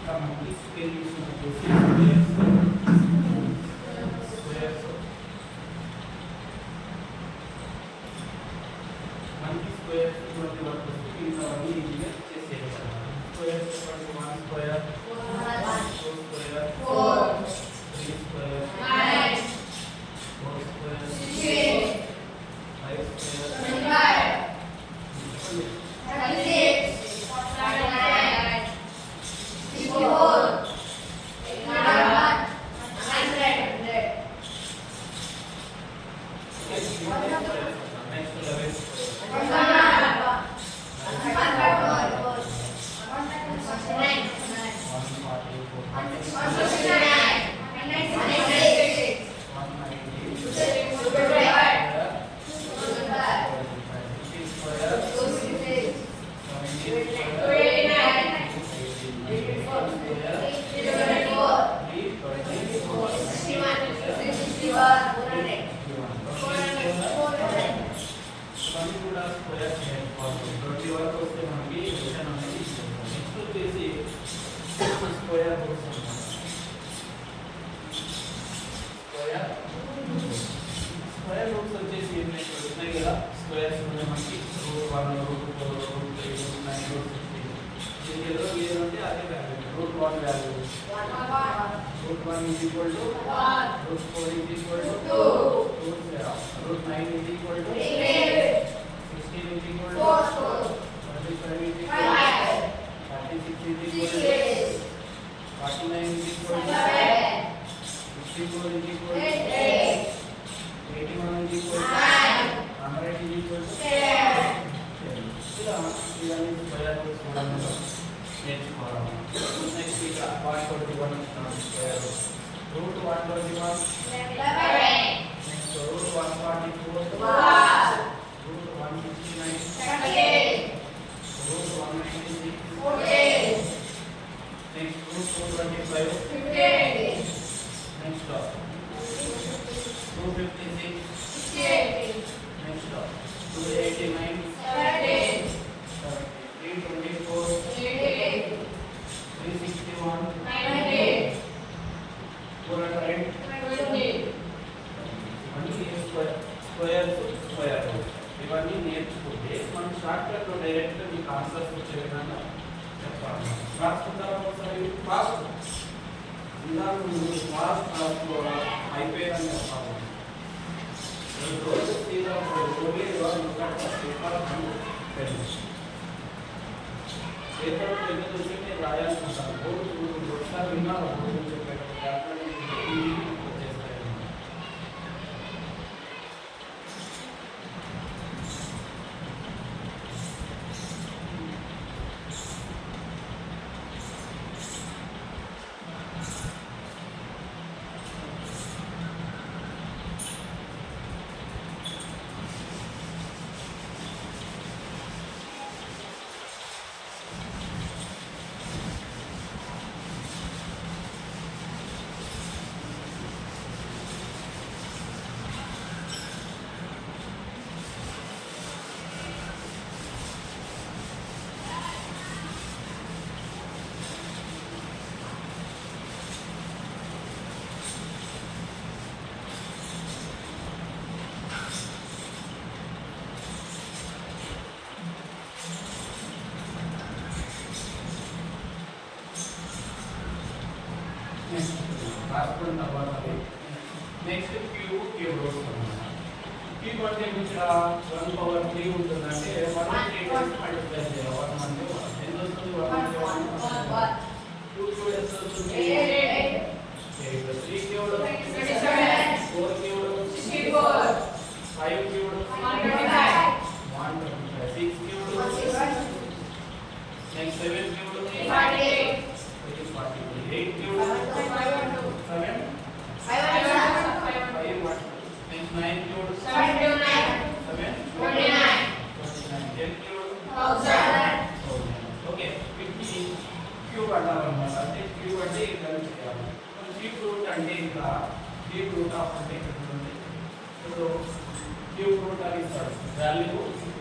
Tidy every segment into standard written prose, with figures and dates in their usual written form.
మనకి స్కేల్ తీసుకుని స్క్వేర్స్ మనకి స్క్వేర్స్ ఇటువంటి వర్క్ వస్తే మిగతావన్నీ ఈజీగా చేసేయచ్చు. Squares 1 square 2 square 3 square 4 square 5 square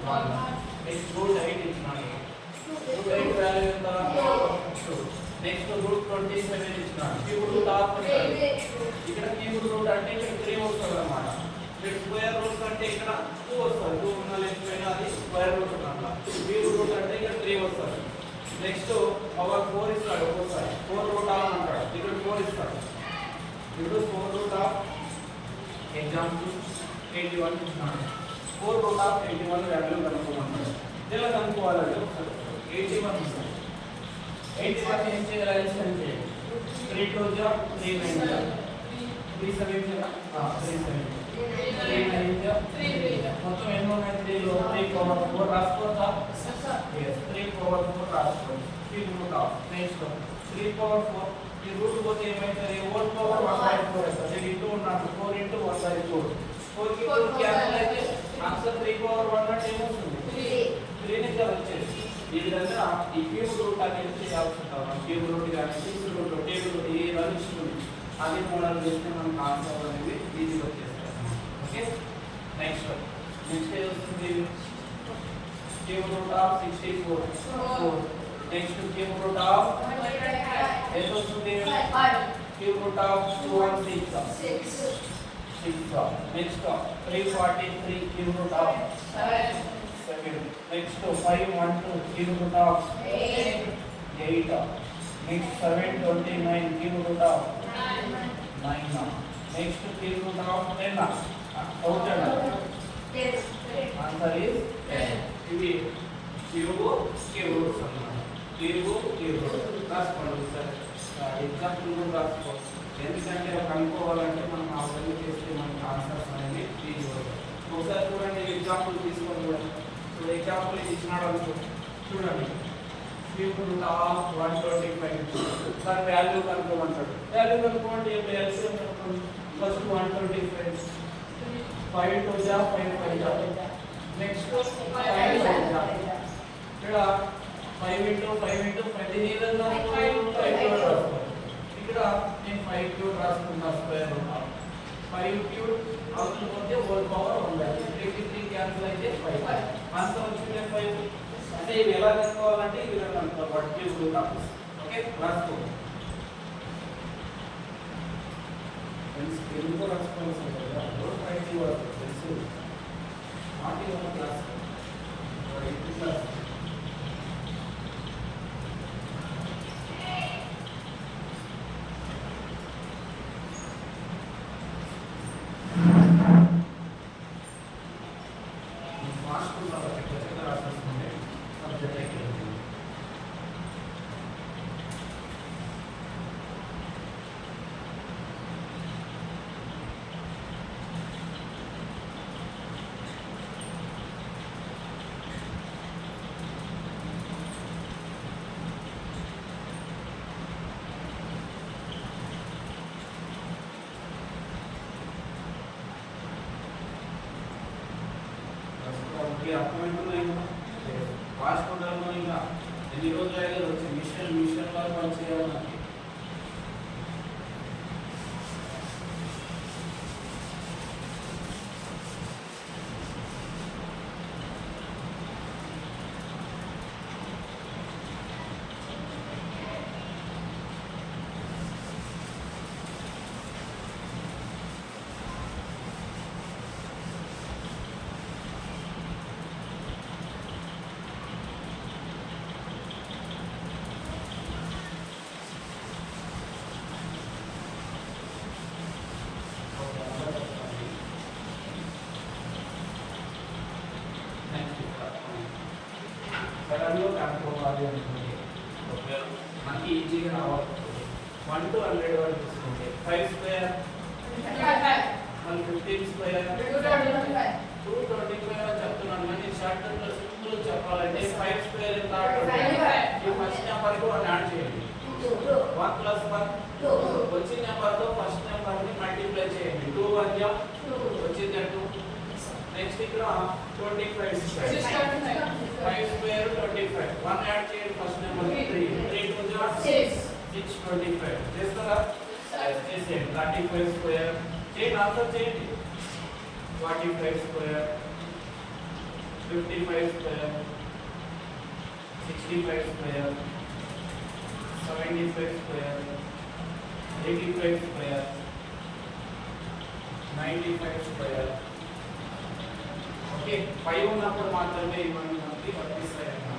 1. X root 8 is 9. Root 8 value in the next root 27 ఇచ్చినాడు. క్యూబ్ రూట్ ఆఫ్ అంటాడు. ఇక్కడ క్యూబ్ రూట్ అంటే ఇక్కడ 3 వస్తుంది అన్నమాట. ఇక్కడ స్క్వేర్ రూట్ అంటే ఇక్కడ 2 వస్తుంది. 2 ఉన్న లేకపోయినా అది స్క్వేర్ రూట్ అన్నమాట. క్యూబ్ రూట్ అంటే ఇక్కడ 3 వస్తుంది. నెక్స్ట్ పవర్ 4 ఇస్తాడు ఒక్కోసారి. 4 రూట్ ఆఫ్ అంటాడు. ఇక్కడ 4 ఇస్తాడు. ఇప్పుడు 4 రూట్ ఆఫ్ ఎగ్జాంపుల్ 81 ఇచ్చినాడు. 4 రూట్ ఆఫ్ 81 వాల్యూ కనుక్కోమంటాడు. ఇలా కనుక్కోవాలంటే ఒకసారి 81 ఇస్తాడు. 81 ఏం చేయాలి? అడిషన్ చేయాలి. 3 2 జా 3 9 జా 3 7 జా 3 7 3 9 జా 3 మొత్తం ఎన్ని ఉన్నాయి? 3 లో 3 పవర్ 4 రాసుకోవచ్చా? yes 3 పవర్ 4 రాసుకోవచ్చు. Cube root of next 3 power 4 ఈ రూట్ పోతే ఏమైతది? 1 పవర్ 1/4 అవుతుంది. ఇది ఇంటూ ఉన్నాడు 4 ఇంటూ 1/4 4 కి 4 క్యాన్సిల్ అయితే ఆన్సర్ 3 పవర్ 1 అంటే ఏమొస్తుంది? 3 ని కదా వచ్చేది. ఈ విధంగా ఈ క్యూబ్ రూట్ అనేది చేయాల్సి ఉంటుంది. క్యూబ్ రూట్ కానీ సిక్స్ రూట్ టేబుల్ రూట్ ఏ రన్ అది మోడల్ చేస్తే మనకు ఆన్సర్ అనేది ఈజీగా వచ్చేస్తుంది. ఓకే నెక్స్ట్ వస్తుంది cube root of 64 next cube root of ఎంత వస్తుంది? Cube root of 216 6 next 343 cube root of 7 next 512 cube root of 8 next 729 cube root of 9 next cube root of 10 1000 answer is 10. ఇవి cube roots అన్నమాట. Cube root రాసుకోండి sir. Example కూడా రాసుకో. ఎందుకంటే కనుక్కోవాలంటే మనం ఆ విధంగా చేస్తే మనకి ఆన్సర్స్ అనేది ఈజీ అవుతాయి. ఒకసారి చూడండి ఎగ్జాంపుల్ తీసుకొని కూడా. సో ఎగ్జాంపుల్ ఇచ్చినాడు అనుకో చూడండి. క్యూబ్ రూట్ ఆఫ్ 125 దాని వాల్యూ కనుక్కోమంటాడు. వాల్యూ కనుక్కోమంటే ఏం ఎల్సిఎం కనుక్కోండి. ఫస్ట్ 125 5 2 జా 5 5 జా నెక్స్ట్ 5 5 జా ఇక్కడ 5 ఇంటూ 5 ఇంటూ 5 దీని ఏదైనా 5 క్యూబ్ రాసుకోవాలి. ఇక్కడ నేను 5 క్యూబ్ రాసుకున్నా స్క్వేర్ రూట్ ఆఫ్ 5 క్యూబ్ అవతల పోతే హోల్ పవర్ ఉండాలి. 3 క్యాన్సిల్ అయితే 5 ఆన్సర్ వచ్చింది 5. అంటే ఇవి ఎలా కనుక్కోవాలంటే ఈ విధంగా కనుక్కోవాలి. What cube root of okay రాసుకో. ఎందుకు రాసుకోవాల్సి ఉంటుంది? రోడ్ ఫైట్ ఇవ్వాలి తెలుసు. నాట్ ఇవ్వాలి క్లాస్ క్లాస్ అర్థమైందా? రాసుకుంటాము. ఇంకా ఎన్ని రోజులు అయితే వచ్చి మిషన్ వరకు పని చేయాలి. మనకి సడన్గా కనుక్కోవాలి అనుకుంటే మనకి ఈజీగా రావాలి. 1 to 100 వరకు తీసుకుంటే 5 స్క్వేర్ మళ్ళీ 15 స్క్వేర్ 225 అని చెప్తున్నాను. కానీ షార్ట్ టర్మ్ లో సింపుల్ చెప్పాలంటే 5 స్క్వేర్ ఎంత? ఈ ఫస్ట్ నెంబర్ కి 1 యాడ్ చేయండి. 1 + 1 వచ్చిన నెంబర్ తో ఫస్ట్ నెంబర్ ని మల్టిప్లై చేయండి. 2 1 జా వచ్చింది 2. నెక్స్ట్ ఇక్కడ 25 స్క్వేర్ 5 స్క్వేర్ 25 1 యాడ్ చేయండి ఫస్ట్ నెంబర్ 3 3 2 జా 6 25 చేస్తారా? చేసేయండి. 35 స్క్వేర్ చేయండి. ఆన్సర్ చేయండి. 45 square 55 square 65 square 70 75 square, 85 square, 95 square. Okay 5 ఉన్నప్పుడు మాత్రమే ఇవన్నీ మనకి వర్తిస్తాయి అన్నమాట.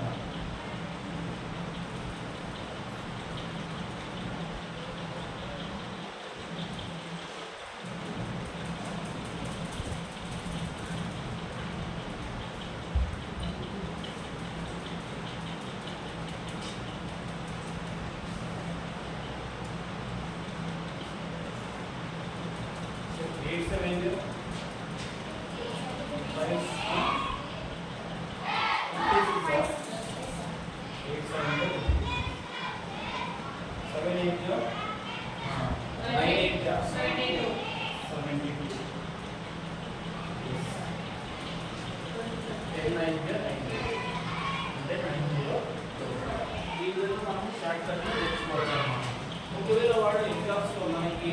ఒకవేళ వాడు ఎగ్జామ్స్ లో మనకి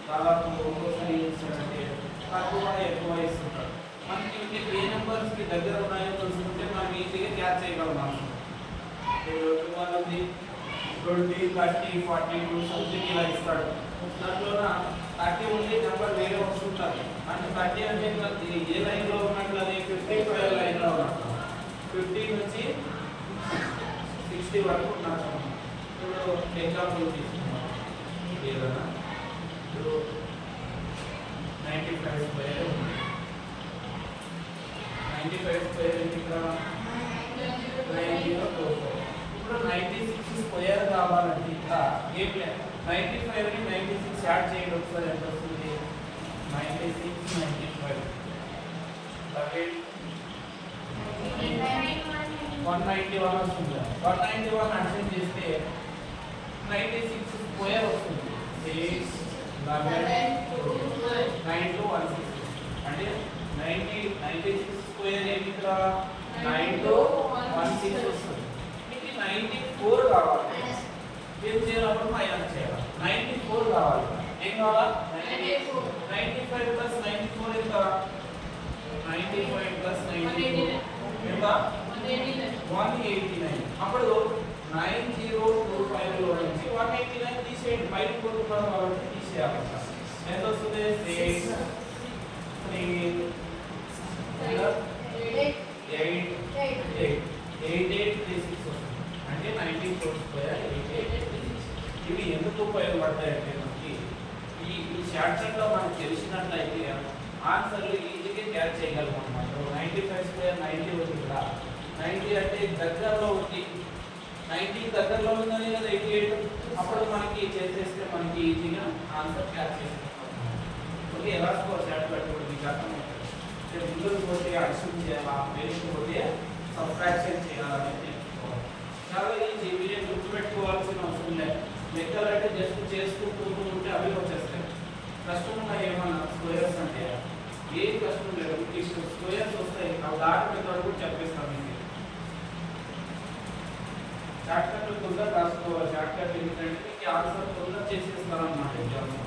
దాదాపు ఒక్కోసారి ఇస్తాడంటే తక్కువ ఎక్కువ ఇస్తుంటాడు. మనకి ఏ నెంబర్స్ కి దగ్గర ఉన్నాయో తెలుసుకుంటే మనం ఈజీగా క్యాచ్ చేయగలం. వాళ్ళది 20, 30, 42 సంథింగ్ ఇలా ఇస్తాడు. దాంట్లో 30 ఉంది నెంబర్ వేరే వస్తుంటారు. అంటే 30 అంటే ఏ లైన్ లో ఉన్నట్లు అది 55 లైన్ లో ఉన్నట్టు 50 నుంచి 60 వరకు ఉన్నట్టు. ఇప్పుడు ఎగ్జాంపుల్ తీసుకున్నాం ఏదైనా ఇప్పుడు 95 స్క్వేర్ ఉంది. 95 స్క్వేర్ ఇక్కడ 9024. ఇప్పుడు 96 స్క్వేర్ కావాలంటే ఇంకా ఏం లేదు 95 ని 96 యాడ్ చేయండి ఒకసారి ఎంత వస్తుంది 96 95 191 వస్తుంది. 191 అడిషన్ చేస్తే 96 స్క్వేర్ వస్తుంది. 6 11 9216 అంటే 96 స్క్వేర్ ఏమి ఇక్కడ 9216 వస్తుంది. మీకు 94 కావాలి. ఏం చేయాలప్పుడు మైనస్ చేయాలి. 94 కావాలి. ఏం కావాలా 95 ప్లస్ 94 ఎంత 95 ప్లస్ 94 ఎంత 189. అప్పుడు 9025 లో నుంచి 189 తీసేయండి. పైన కొట్టుకోవడం కాబట్టి తీసేయాలి. ఎంత వస్తుంది 6 3 8836 వస్తుంది. అంటే 94 స్క్వేర్ 8836. ఇవి ఎందుకు ఉపయోగపడతాయంటే మనకి ఈ షార్ట్ కట్ లో మనకు తెలిసినట్లయితే ఆన్సర్లు ఈజీగా క్యాచ్ చేయగలం అన్నమాట. 95 స్క్వేర్ 90 ఉంది కదా 90 అంటే దగ్గరలో ఉంది. 90 దగ్గరలో ఉందని కదా 88. అప్పుడు మనకి చేసేస్తే మనకి ఈజీగా ఆన్సర్ క్యాచ్ చేసుకుంటాం. ఓకే రాసుకోవాలి షార్ట్ కట్ కూడా మీకు అర్థమవుతుంది. ముందుకు పోతే అడిషన్ చేయాలా వెనక్కి పోతే సబ్ట్రాక్షన్ చేయాలని తెలుసుకోవాలి. చాలా ఈజీ. వీడియో గుర్తుపెట్టుకోవాల్సిన అవసరం లేదు. లెక్కలు అంటే జస్ట్ చేసుకుంటూ ఉంటే అవి వచ్చేస్తాయి. కష్టం ఉన్నాయి ఏమన్నా స్క్వేర్స్ అంటే ఏ కష్టం లేదు. స్క్వేర్స్ వస్తాయి అవి దాటి మీద కూడా చెప్పేస్తాం. మీకు షార్ట్ కట్ తొందర రాసుకోవాలి. షార్ట్ కట్ ఏంటంటే మీకు ఆన్సర్ తొందర చేసేస్తారన్నమాట ఎగ్జామ్స్.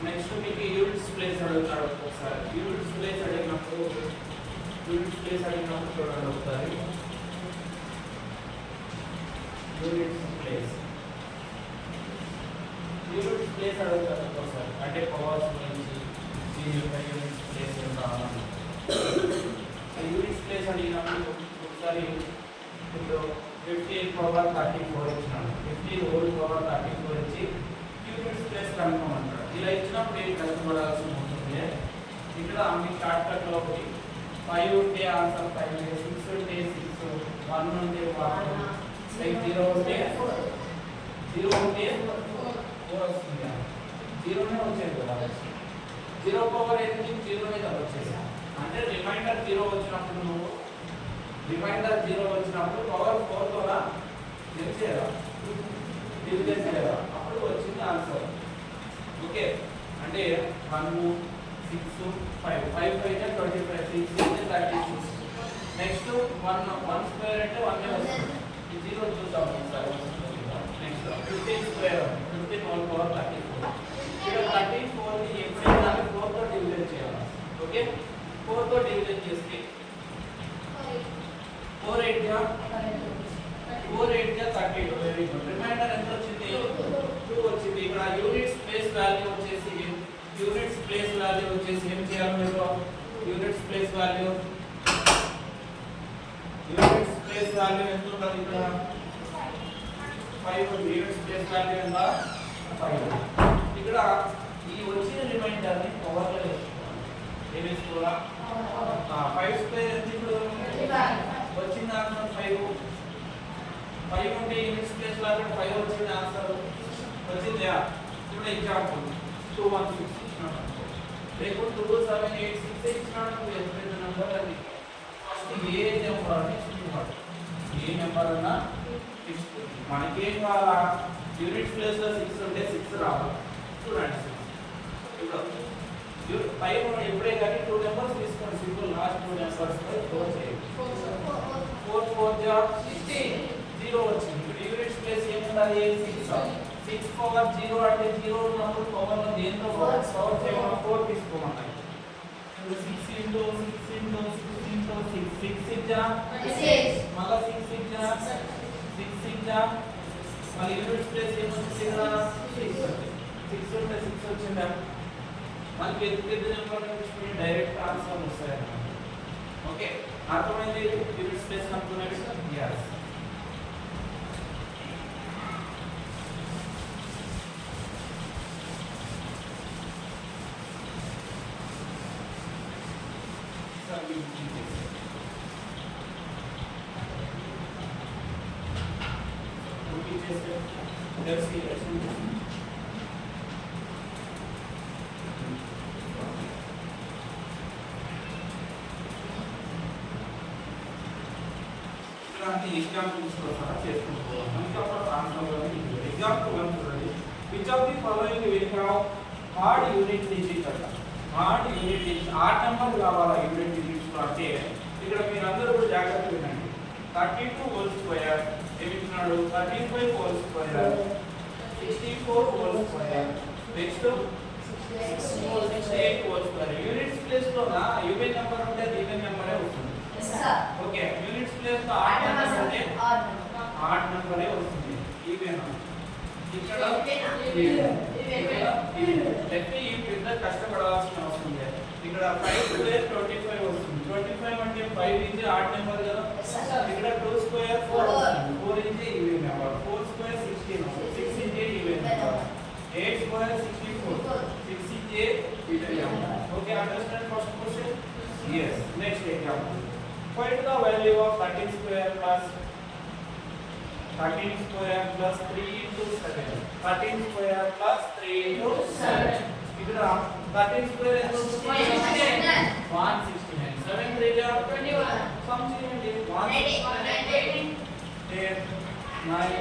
నెక్స్ట్ మీకు యూనిట్స్ ప్లేస్ అడుగుతాడు ఒకసారి. యూనిట్స్ ప్లేస్ అడిగినప్పుడు చూడండి ఒకసారి. యూనిట్స్ ప్లేస్ అడుగుతాడు ఒకసారి. అంటే పవర్స్ గురించి దీని యొక్క యూనిట్స్ ప్లేస్ ఎంత అన్నది. యూనిట్స్ ప్లేస్ అడిగినప్పుడు ఒకసారి ఇప్పుడు 15 పవర్ 34 ఇచ్చినాడు. 15 హోల్ పవర్ 34 ఇచ్చి యూనిట్స్ ప్లేస్ కనుక్కోమంటాడు. ఇలా ఇచ్చినప్పుడు ఏం కష్టపడాల్సి ఉంటుంది. ఇక్కడ మీ షార్ట్ కట్ లో ఒకటి 5 ఉంటే ఆన్సర్ 5, 6 ఉంటే 6, 1 ఉంటే 1, 0 ఉంటే 4 వస్తుంది. 0నే వచ్చేది కదా. 0 పవర్ ఏంటి 0నే కదా వచ్చేది. అంటే రిమైండర్ 0 వచ్చినప్పుడు పవర్ 4 ద్వారా తెలిసేదా డివిజన్ చేయదా అప్పుడు వచ్చింది ఆన్సర్. ఓకే అంటే 1, 6 5 5 5 అంటే 25 6 అంటే 36 నెక్స్ట్ 1 స్క్వేర్ అంటే 1 వస్తుంది ఈ జీరో చూద్దాం ఒకసారి నెక్స్ట్ 15 స్క్వేర్ 15 1 పవర్ 34 ఇక్కడ 34 ని x దాన్ని 4 తో డివైడ్ చేయాలి ఓకే 4 తో డివైడ్ చేస్తే 4 8 గా 32 వెరీ గుడ్ రిమైండర్ ఎంత వచ్చింది 2 వచ్చింది ఇక్కడ యూనిట్స్ ప్లేస్ వాల్యూ వచ్చేసి ఏం చేయాలి మీరు యూనిట్స్ ప్లేస్ వాల్యూ ఎంత ఉంటుంది ఇక్కడ 5 యూనిట్స్ ప్లేస్ వాల్యూ ఎంత 5 ఇక్కడ ఈ వచ్చిన రిమైండర్ ని పవర్ లో వేసుకోవాలి ఏం వేసుకోవాలా 5 స్క్వేర్ ఎంత ఇప్పుడు వచ్చిన ఆన్సర్ 5 ఉంటే యూనిట్స్ ప్లేస్ వాల్యూ 5 వచ్చిన ఆన్సర్ వచ్చిందా ఇప్పుడు ఎగ్జాంపుల్ 216 ఇచ్చినాడు లేకపోతే 2786 ఇచ్చినాడు ఎంత నెంబర్ అది ఫస్ట్ ఏ నెంబర్ అని చూడాలి ఏ నెంబర్ అన్నా మనకి ఏం కావాలా యూనిట్స్ ప్లేస్ లో 6 ఉంటే 6 రావాలి చూడండి ఇప్పుడు 5 ఎప్పుడే కానీ 2 నెంబర్స్ తీసుకోండి సింపుల్ లాస్ట్ 2 నెంబర్స్ పై 4 చేయండి 4 4 జా 16 0 వచ్చింది ఇప్పుడు యూనిట్స్ ప్లేస్ ఏముండాలి 6 పవర్ 0 అంటే 0 ఉన్నప్పుడు పవర్ లో దేంతో పవర్ చేయమని 4 తీసుకోమన్నాయి 6 into 6 into 6 into 6 6 జా 6 మళ్ళా 6 జా 6 జా మళ్ళీ యూనిట్స్ ప్లేస్ ఏమొచ్చింది ఇక్కడ 6 ఉంటే 6 వచ్చిందా మనకి పెద్ద నెంబర్ నుంచి డైరెక్ట్ ఆన్సర్ వస్తాయి ఓకే అర్థమైంది యూనిట్స్ ప్లేస్ కనుక్కునేది yes ఎగ్జాంపుల్స్ ద్వారా చేసుకుంటున్నాం మనకి ఒక ఆన్సర్ ఎగ్జాంపుల్ 1 చూడండి which of the following will have odd unit digit అట odd unit digit odd number కావాలా యూనిట్ డిజిట్స్ అంటే ఇక్కడ మీరు అందరూ కూడా జాగ్రత్తగా వినండి 32 హోల్ స్క్వేర్ ఏమిస్తున్నాడు 35 whole square 64 whole square next 68 whole square units place లో నా ఈవెన్ నెంబర్ ఉంటే అది ఈవెన్ నెంబరే వస్తుంది ఓకే యూనిట్స్ ప్లేస్ లో ఆడ్ నెంబర్ ఉంటే ఆడ్ నెంబరే వస్తుంది ఈవెన్ ఇక్కడ లెక్క ఈ పెద్ద కష్టపడాల్సిన అవసరం లేదు ఇక్కడ 5 స్క్వేర్ 25 వస్తుంది 25 అంటే 5 ఇంచ్ ఆడ్ నెంబర్ కదా ఇక్కడ 2 స్క్వేర్ 4 వస్తుంది 4 inch even number 4 square 16 6 inch even number 8 square 64 6 inch even number okay understand first question yes next example find the value of 13 square plus 13 square plus 3 into 7 13 square plus 3 into 7 ఇక్కడ 13 square ఎంత వస్తుంది 169 7 3 जा 21 some చేయండి 118 10 9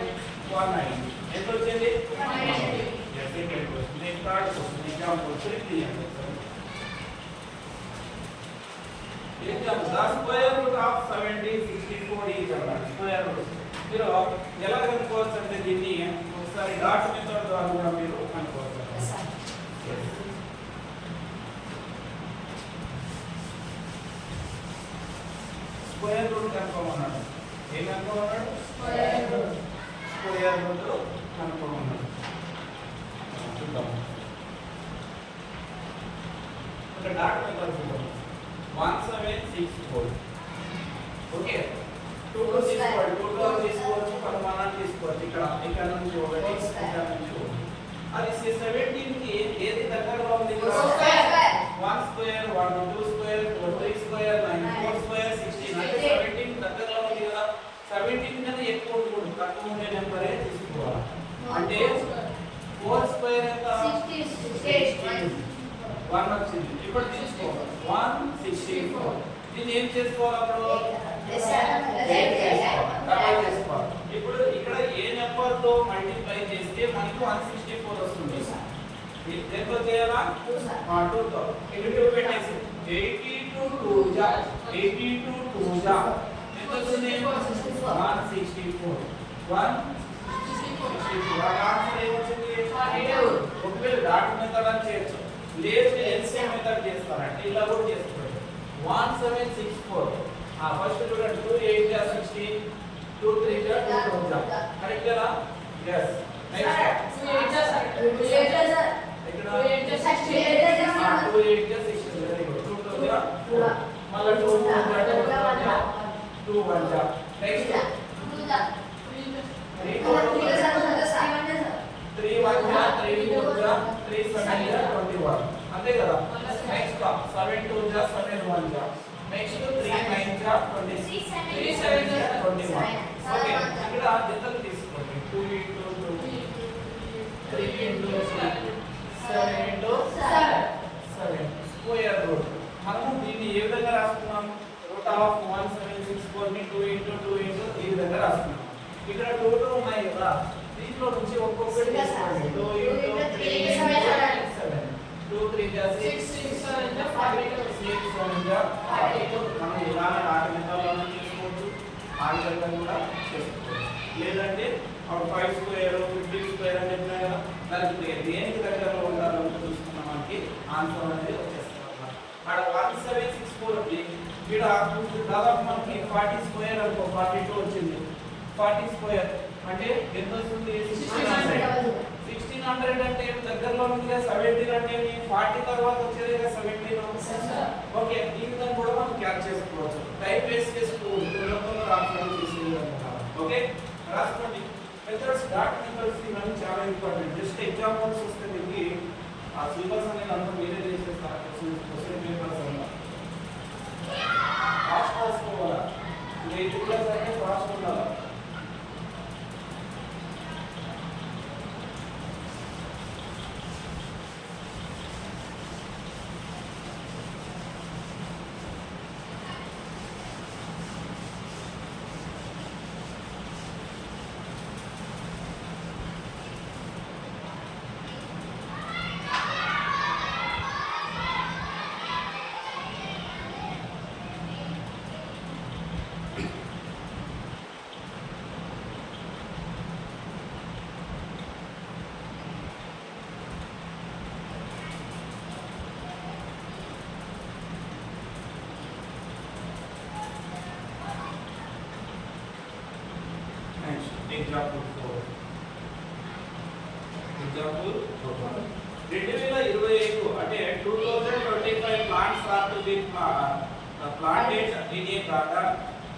190 ఎంత వచ్చింది 190 yes second question next third question example 3 తీయండి the square root of 70 64 is square root మీరు ఎలా కనుక్కోవచ్చు అంటే దీన్ని ఒకసారి డాట్ మెథడ్ ద్వారా కూడా మీరు కనుక్కోవచ్చు స్క్వేర్ రూట్ కనుక్కోమన్నాడు ఏం కనుక్కోమన్నాడు స్క్వేర్ రూట్ కనుక్కోమన్నాడు చూద్దాం ఒక డాట్ మెథడ్ చూద్దాం 1764 ఓకే 2 to తీసుకోవచ్చు పరిమాణాన్ని తీసుకోవచ్చు ఇక్కడ నుంచి ఒకటి ఇక్కడ నుంచి ఒకటి అది 17 కి ఏది దగ్గరగా ఉంది 1 స్క్వేర్ 1 2 స్క్వేర్ 3 స్క్వేర్ 9 4 స్క్వేర్ 16 అంటే 17 దగ్గరగా ఉంది కదా 17 కన్నా ఎక్కువ ఉంటుంది తక్కువ ఉండే నెంబరే తీసుకోవాలి అంటే 4 స్క్వేర్ ఎంత 16 1 వచ్చింది ఇప్పుడు తీసుకో 164 దీన్ని ఏం చేసుకోవాలి అప్పుడు ఇప్పుడు ఇక్కడ ఏ నెంబర్ తో మల్టిప్లై చేస్తే మనకి 164 వస్తుంది దేంతో చేయాలా 2 తో ఇక్కడ పెట్టేసి 82 2 జా 82 2 జా ఎంత వస్తుంది 164 ఆన్సర్ ఏమొచ్చింది 42 ఒకవేళ డాట్ మెథడ్ అని చేయొచ్చు లేదు ఎల్సిఎం మెథడ్ చేస్తారంటే ఇలా కూడా చేసుకోవచ్చు 1764 ఫస్ట్ చూడండి 2 8 జా 16 2 3 జా 2 జా కరెక్ట్ కదా yes నెక్స్ట్ 2 8 జా ఇక్కడ 2 8 జా 16 వెరీ గుడ్ 2 జా మళ్ళీ 2 జా 2 1 జా నెక్స్ట్ 2 జా 3 1 జా 3 4 జా 3 7 జా 21 అంతే కదా నెక్స్ట్ 7 2 జా 7 1 జా నెక్స్ట్ 3 9 జా 26 3 7 జా 21 ఓకే ఇక్కడ జతలు తీసుకోండి 2 into 2 3 into 3 7 into 7 square root మనము దీన్ని ఏ విధంగా రాస్తున్నాం రూట్ ఆఫ్ 1764 ని 2 into 2 into ఈ విధంగా రాస్తున్నాం ఇక్కడ 2 2 ఉన్నాయి కదా దీంట్లో నుంచి ఒక్కొక్కటి తీసుకోండి 2 into 3 7 2 3 జా 6 6 7 జా 42 6 7 జా 42 మనం ఇలానే ఆటోమేటిక్గా చేసుకోవచ్చు ఆ విధంగా కూడా చేసుకోవచ్చు లేదంటే అప్పుడు 5 స్క్వేర్ 50 స్క్వేర్ అని చెప్పినా కదా దానికి దేనికి దగ్గరలో ఉండాలో చూసుకున్న మనకి ఆన్సర్ అనేది వచ్చేస్తుంది అన్నమాట అక్కడ 1764 ఉంది ఇక్కడ దాదాపు మనకి 40 స్క్వేర్ అనుకో 42 వచ్చింది 40 స్క్వేర్ అంటే ఎంత వస్తుంది 1600 అంటే దగ్గరలో ఉంది కదా 17 అంటే 40 తర్వాత వచ్చేది కదా 17 ఓకే ఈ విధంగా కూడా మనం క్యాచ్ చేసుకోవచ్చు టైప్ వేస్ట్ చేసుకోవచ్చు సులభంగా రాసుకోవడం చేసేయాలన్నమాట ఓకే రాసుకోండి మెథడ్స్ డాట్ మెథడ్స్ ఇవన్నీ చాలా ఇంపార్టెంట్ జస్ట్ ఎగ్జాంపుల్స్ వస్తే మీకు ఆ సిలబస్ అనేది అంతా మీరే చేసేస్తారు క్వశ్చన్ పేపర్స్ అలా ఫాస్ట్ రాసుకోవాలా 8 క్లాస్ అంటే ఫాస్ట్ ఉండాలి Example 4. Example 4. 2025 అంటే 2025 plants are to be planted in a garden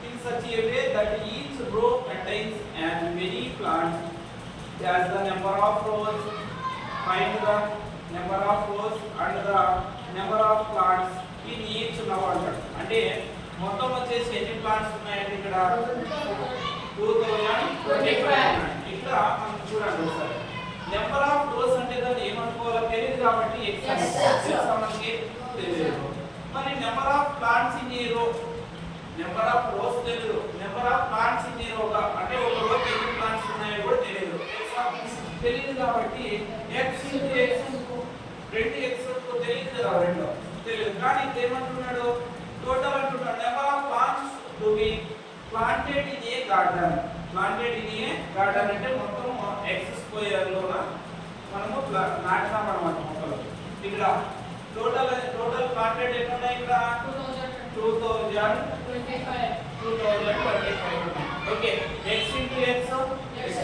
in such a way that each row contains as many plants as the number of rows. Find the number of rows and the number of plants in each row. అంటే మొత్తం వచ్చేసి ఎన్ని plants ఉన్నాయండి ఇక్కడ 2025 ఇక్కడ మనం చూడండి ఒకసారి నెంబర్ ఆఫ్ రోస్ అంటే దాన్ని ఏమనుకోవాలో తెలియదు కాబట్టి ఎక్స్ మనకి తెలియదు మరి number of plants in a row number of rows తెలియదు number of plants in a row అంటే ఒక రోకి ఎన్ని ప్లాంట్స్ ఉన్నాయో కూడా తెలియదు కాబట్టి x ఇంటూ x 2x తో తెలియదు కదా రెండు తెలియదు కానీ ఇక్కడ ఏమంటున్నాడు టోటల్ అంటున్నాడు number of plants to be planted in a garden అంటే మొత్తం x స్క్వేర్ లోన మనము నాటుతాం అన్నమాట మొక్కలు ఇక్కడ టోటల్ ప్లాంటెడ్ ఎన్ని ఉన్నాయి ఇక్కడ 2025 ఓకే x x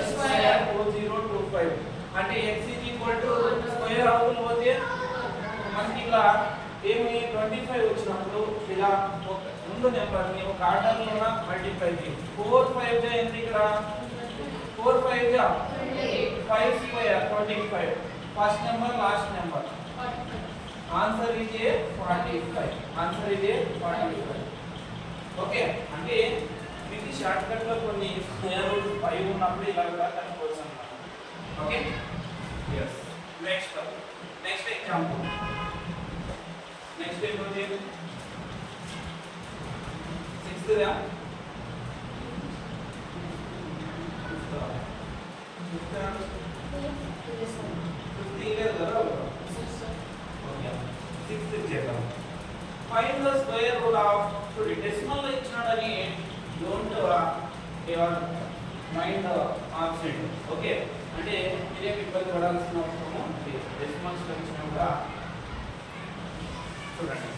స్క్వేర్ 4025 అంటే x స్క్వేర్ అవుతుంది పోతే మనకి ఇలా ఏమి 25 వచ్చినప్పుడు ఇలా ముందు నెంబర్ ని ఒక ఆర్డర్ లోన మల్టిప్లై చేయండి 4 5 జా ఎంత ఇక్కడ 4 5 జా 5 square 25 first number last number answer is 45 answer is 45 okay అంటే ఇది షార్ట్ కట్ లో కొన్ని స్క్వేర్ రూట్ 5 ఉన్నప్పుడు ఇలా కూడా కనుక్కోవచ్చు అన్నమాట okay yes next example next ఏంటంటే 6th రా 5th లేదు కదా find the square root of చూడండి డెసిమల్ లో ఇచ్చినాడని డోంట్ మైండ్ ఆబ్సెంట్. ఓకే అంటే ఇదే ఇబ్బంది పడాల్సిన అవసరం ఉంది. డెసిమల్స్ లో ఇచ్చినా కూడా చూడండి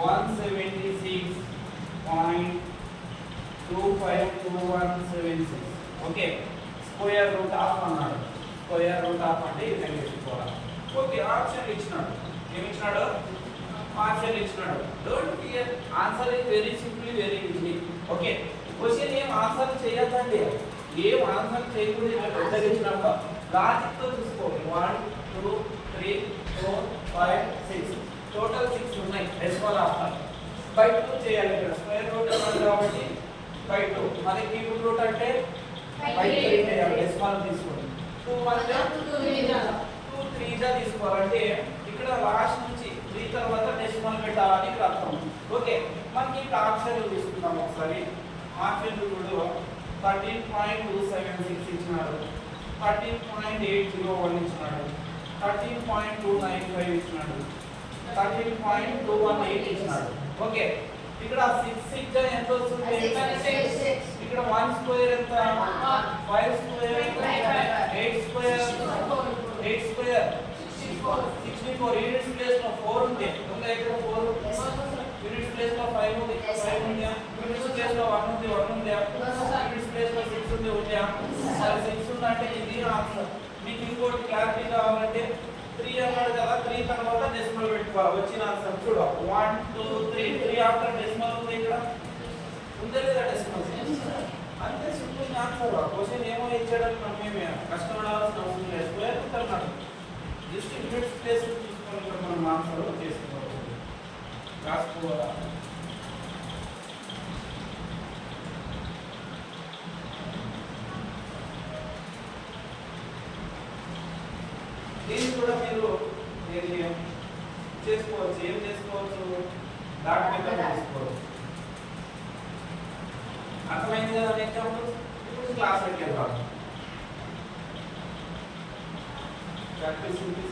176.252176. ఓకే స్క్వేర్ రూట్ ఆఫ్ అన్నాడు. స్క్వేర్ రూట్ ఆఫ్ అంటే ఇది తీసుకోవాలి. ఓకే ఆప్షన్ ఇచ్చినాడు. ఏమి ఇచ్చినాడు? ఆప్షన్ ఇచ్చినాడు. Don't fear, answer is very simple, very easy. Okay question ఏం ఆన్సర్ చేయొద్దండి. ఏం ఆన్సర్ చేయకుండా పెద్దగా ఇచ్చినప్పుడు లాజిక్ తో చూసుకోండి. 1 2 3 4 5 6 టోటల్ 6 ఉన్నాయి. డెసిమల్ ఆఫ్టర్ బై 2 చేయాలి. ఇక్కడ స్క్వేర్ రూట్ అన్నాడు కాబట్టి బై 2. మరి క్యూబ్ రూట్ అంటే బై 3 చేయాలి. డెసిమల్ తీసుకోండి. 2 1 2 3 గా తీసుకోవాలంటే ఇక్కడ లాస్ట్ నుంచి 3 తర్వాత డెసిమల్ పెట్టాలని ఇక్కడ అర్థం. ఓకే మనకి ఇక్కడ ఆప్షన్ తీసుకుందాం ఒకసారి. ఆప్షన్ చూడు 13.276 ఇచ్చినాడు, 13.801 ఇచ్చినాడు, 13.295 ఇచ్చినాడు, 13.218 ఇచ్చినాడు. ఓకే ఇక్కడ 6 ఎంత వస్తుంది? ఇక్కడ 1 స్క్వేర్ ఎంత? 5 స్క్వేర్ 8 స్క్వేర్ 64. యూనిట్స్ ప్లేస్ లో 4 ఉంది. ఇంకా ఇక్కడ 4 యూనిట్స్ ప్లేస్ లో 5 ఉంది. 5 ఉంది. యూనిట్స్ ప్లేస్ లో 1 ఉంది. 1 ఉంది. యూనిట్స్ ప్లేస్ లో 6 ఉంది. ఉంది. 6 ఉందంటే ఇది ఆన్సర్. మీకు ఇంకోటి క్లారిటీ కావాలంటే 3 అన్నాడు కదా, 3 తర్వాత డెసిమల్ పెట్టుకోవాలి. వచ్చిన ఆన్సర్ చూడు 1 2 3 ఆఫ్టర్ డెసిమల్ ఉంది. ఇక్కడ ఉందా లేదా డెసిమల్? అంతే సింపుల్ ఆన్సర్. క్వశ్చన్ ఏమో ఇచ్చాడని మనమేమే కష్టపడాల్సిన అవసరం లేదు. స్క్వేర్ రూట్ అన్నాడు. జస్ట్ యూనిట్స్ ప్లేస్ చూసుకొని ఇక్కడ మనం ఆన్సర్ చేసుకోవాలి. రాసుకోవాలా? దీన్ని కూడా మీరు చేసుకోవచ్చు. ఏం చేసుకోవచ్చు? డాట్ మీద చేసుకోవచ్చు. అర్థమైంది కదా ఎగ్జాంపుల్? ఇప్పుడు క్లాస్ పెట్టేద్దాం. ప్రాక్టీస్ ఉన్నాయి.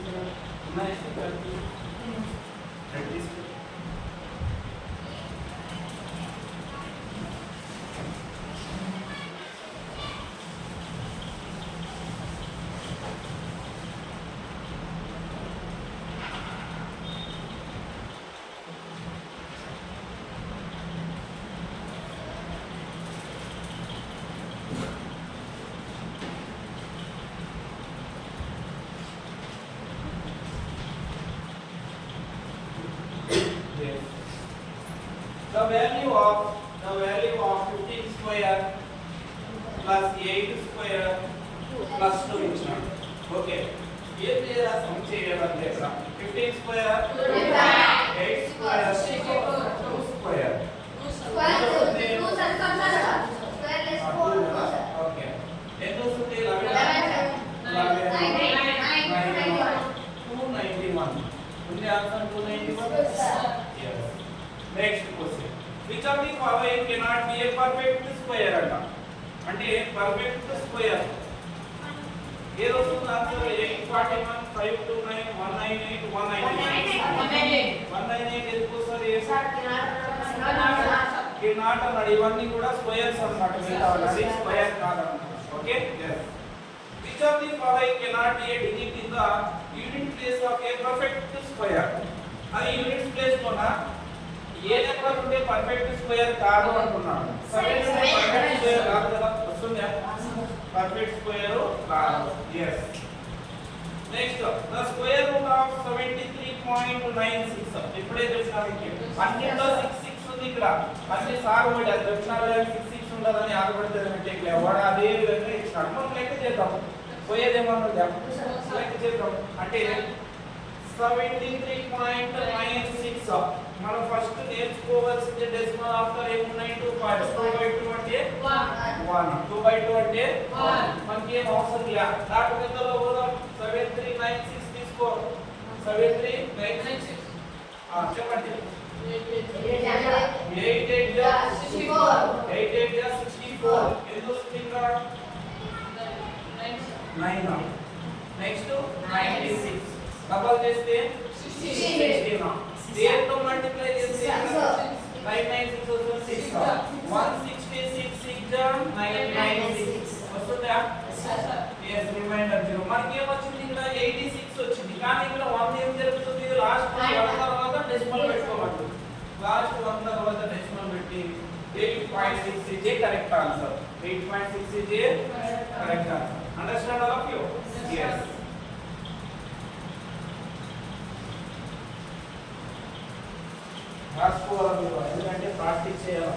Practice the value of 15 square plus 8 square plus 2 ఇచ్చినాడు. ఓకే ఏం చేయాలి? సమ్ చేయాలంటే ఇక్కడ 15 స్క్వేర్ 8 స్క్వేర్ 2 స్క్వేర్ ఓకే ఎంత వస్తుంది? 291 ఉంది. Answer 291. Next question which of the following cannot be a perfect square అంటే పర్ఫెక్ట్ స్క్వేర్ ఏదో వస్తుంది ఆన్సర్ 841 529 198 198 ఎందుకు వస్తుంది? కెనాట్ అన్నాడు. ఇవన్నీ కూడా స్క్వేర్స్ అన్నమాట. అది స్క్వేర్ కాదన్నమాట. Okay which of the following cannot be a digit in the unit place of a perfect square? అది యూనిట్ ప్లేస్ లోనా ఏ నెంబర్ ఉంటే పర్ఫెక్ట్ స్క్వేర్ కాదు అంటున్నాడు. 7 పర్ఫెక్ట్ స్క్వేర్ కాదు కదా, వస్తుందా? పర్ఫెక్ట్ స్క్వేర్ కాదు. yes next the square root of 73.96 ఇప్పుడే తెలిసిన మీకు అన్నిట్లో 66 ఉంది. ఇక్కడ అన్ని సార్ ఒకటి అది తెలిసినారు 66 ఉండదని ఆగబడితే అంటే ఎవడ అదే విధంగా ఇచ్చినాడు. మనం లెక్క చేద్దాం. పోయేదేమన్నా లెక్క చేద్దాం. అంటే 73.96 మనం ఫస్ట్ నేర్చుకోవాల్సింది డెసిమల్ ఆఫ్టర్ ఏమున్నాయి? 2 పాయింట్స్. 2/2 అంటే 1 2/2 అంటే 1. మనకి ఏం అవసరం లేదు. దాటి కిందలో పోదాం. 7396 తీసుకో. 7396 చెప్పండి. 8 8 64 8 8 4 ఎంత వస్తుంది ఇక్కడ 9 నెక్స్ట్ 96 డబల్ చేస్తే 16 దేంతో మల్టిప్లై చేస్తే 996 వస్తుంది 6 166 6 996 వస్తుందా yes రిమైండర్ 0 మనకి ఏం వచ్చింది ఇక్కడ 86 వచ్చింది కానీ ఇక్కడ 1 ఏం జరుగుతుంది లాస్ట్ 1 తర్వాత డెసిమల్ పెట్టుకోమంటుంది లాస్ట్ 1 తర్వాత డెసిమల్ పెట్టి 8.6 is a correct answer 8.6 is a correct answer understand all of you yes రాసుకోవాలి మీరు ఎందుకంటే ప్రాక్టీస్ చేయాలి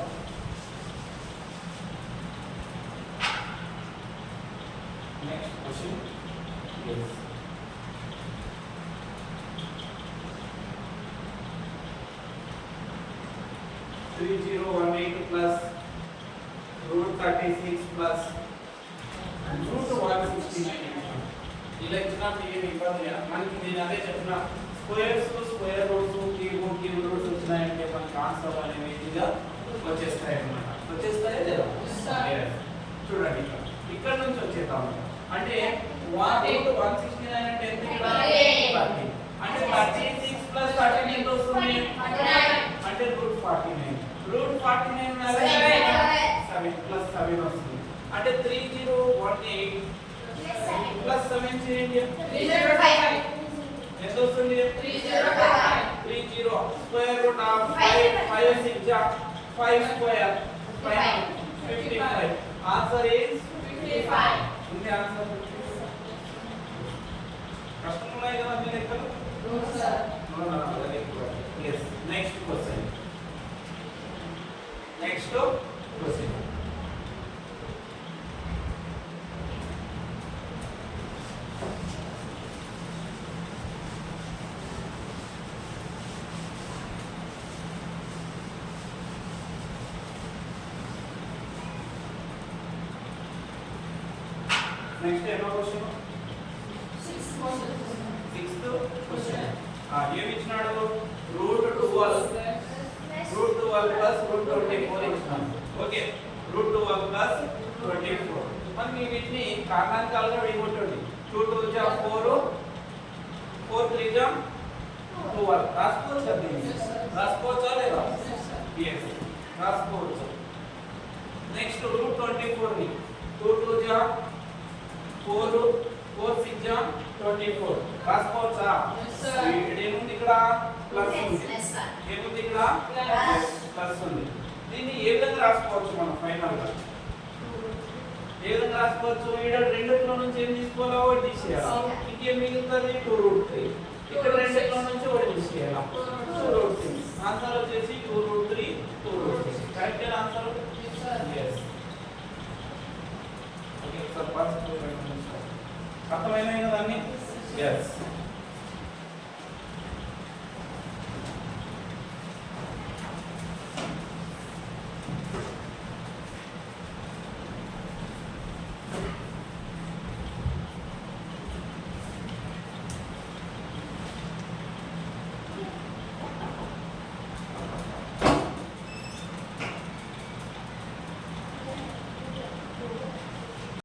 next question yes 3018 plus root 36 plus root 169 ఇలా ఇచ్చిన ఏమి ఇబ్బంది మనకి నేను అదే చెప్పిన squares square roots cube roots వచ్చినాయంటే మనకి ఆన్సర్ అనేవి ఈజీగా వచ్చేస్తాయి అన్నమాట వచ్చేస్తాయా లేదా చూడండి ఇక్కడ నుంచి వచ్చేద్దాం అంటే 169 అంటే ఎంత ఇక్కడ 30 అంటే 36 plus 13 ఎంత వస్తుంది అంటే రూట్ 49 రూట్ 49 7 ప్లస్ 7 వస్తుంది అంటే 3018 ప్లస్ 7 చేయండి 305 ఎంత వస్తుంది 30 square root of 5 6 5 square 55 answer is 55 ఉంది ఆన్సర్ కష్టం ఉన్నాయి కదా మీ లెక్కలు no sir no very good yes next question next ఏమో క్వశ్చన్ 6th క్వశ్చన్ ఏమి ఇచ్చినాడు రూట్ 12 plus root 24 ఇచ్చినాడు ఓకే రూట్ 12 plus 24 మనకి వీటిని కారణాంకాలుగా విడిగొట్టండి 2 2 జా 4 4 3 జా 12 రాసుకోవచ్చా లేదా yes రాసుకోవచ్చు నెక్స్ట్ రూట్ 24 ని 2 2 జా 4 4 6 జా 24 రాసుకోవచ్చా ఏముంది ఇక్కడ ప్లస్ ఉంది ఏముంది ఇక్కడ ప్లస్ ఉంది దీన్ని ఏ విధంగా రాసుకోవచ్చు మనం ఫైనల్ గా ఏ విధంగా రాసుకోవచ్చు ఇక్కడ రెండిట్లో నుంచి ఏం తీసుకోవాలో ఒకటి తీసేయాలి ఇంకేం మిగులుతుంది 2 రూట్ 3 ఇక్కడ రెండిట్లో నుంచి ఒకటి తీసేయాలి 2 రూట్ 3 ఆన్సర్ వచ్చేసి 2 root 3 2 root 6 correct answer yes okay sir pass అర్థమైందా దాన్ని yes